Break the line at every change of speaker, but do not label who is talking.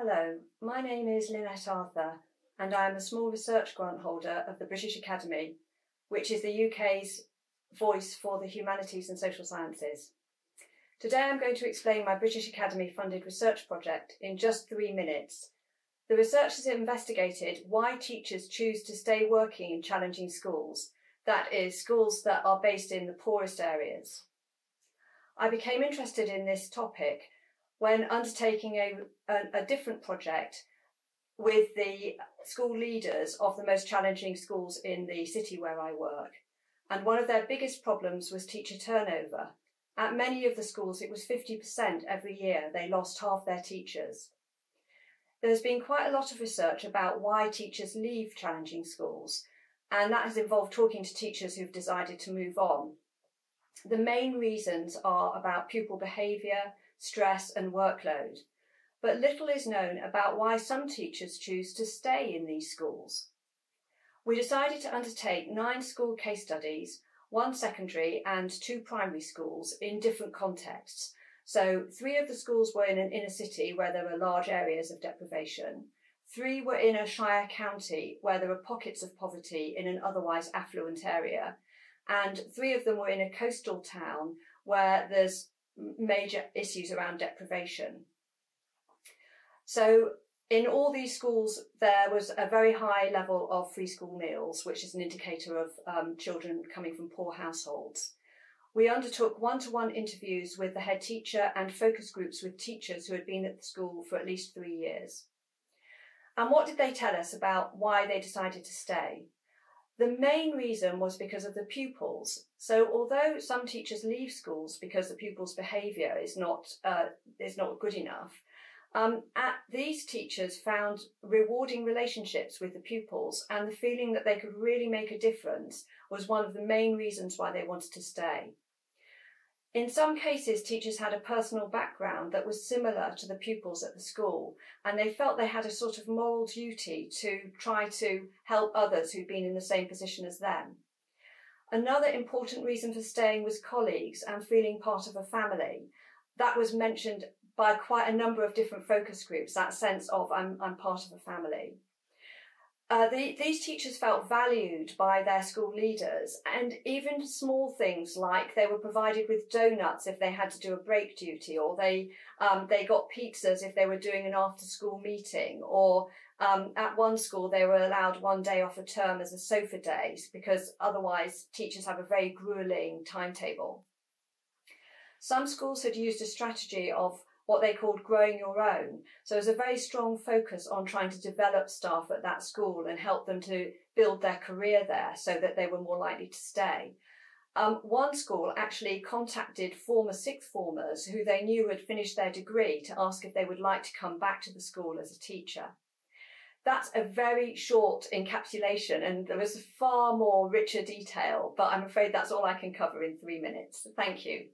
Hello, my name is Linet Arthur and I am a small research grant holder of the British Academy, which is the UK's voice for the humanities and social sciences. Today I'm going to explain my British Academy funded research project in just 3 minutes. The research has investigated why teachers choose to stay working in challenging schools, that is, schools that are based in the poorest areas. I became interested in this topic when undertaking a different project with the school leaders of the most challenging schools in the city where I work. And one of their biggest problems was teacher turnover. At many of the schools, it was 50% every year. They lost half their teachers. There's been quite a lot of research about why teachers leave challenging schools, and that has involved talking to teachers who've decided to move on. The main reasons are about pupil behaviour, stress and workload, but little is known about why some teachers choose to stay in these schools. We decided to undertake 9 school case studies, 1 secondary and 2 primary schools in different contexts. So 3 of the schools were in an inner city where there were large areas of deprivation. 3 were in a shire county where there were pockets of poverty in an otherwise affluent area. And 3 of them were in a coastal town where there's major issues around deprivation. So in all these schools, there was a very high level of free school meals, which is an indicator of children coming from poor households. We undertook one-to-one interviews with the head teacher and focus groups with teachers who had been at the school for at least 3 years. And what did they tell us about why they decided to stay? The main reason was because of the pupils. So although some teachers leave schools because the pupils' behaviour is not good enough, these teachers found rewarding relationships with the pupils, and the feeling that they could really make a difference was one of the main reasons why they wanted to stay. In some cases, teachers had a personal background that was similar to the pupils at the school, and they felt they had a sort of moral duty to try to help others who'd been in the same position as them. Another important reason for staying was colleagues and feeling part of a family. That was mentioned by quite a number of different focus groups, that sense of I'm part of a family. These teachers felt valued by their school leaders, and even small things like they were provided with donuts if they had to do a break duty, or they got pizzas if they were doing an after-school meeting, or at one school they were allowed 1 day off a term as a sofa day because otherwise teachers have a very gruelling timetable. Some schools had used a strategy of what they called growing your own. So there's a very strong focus on trying to develop staff at that school and help them to build their career there so that they were more likely to stay. One school actually contacted former sixth formers who they knew had finished their degree to ask if they would like to come back to the school as a teacher. That's a very short encapsulation, and there is far more richer detail, but I'm afraid that's all I can cover in 3 minutes. Thank you.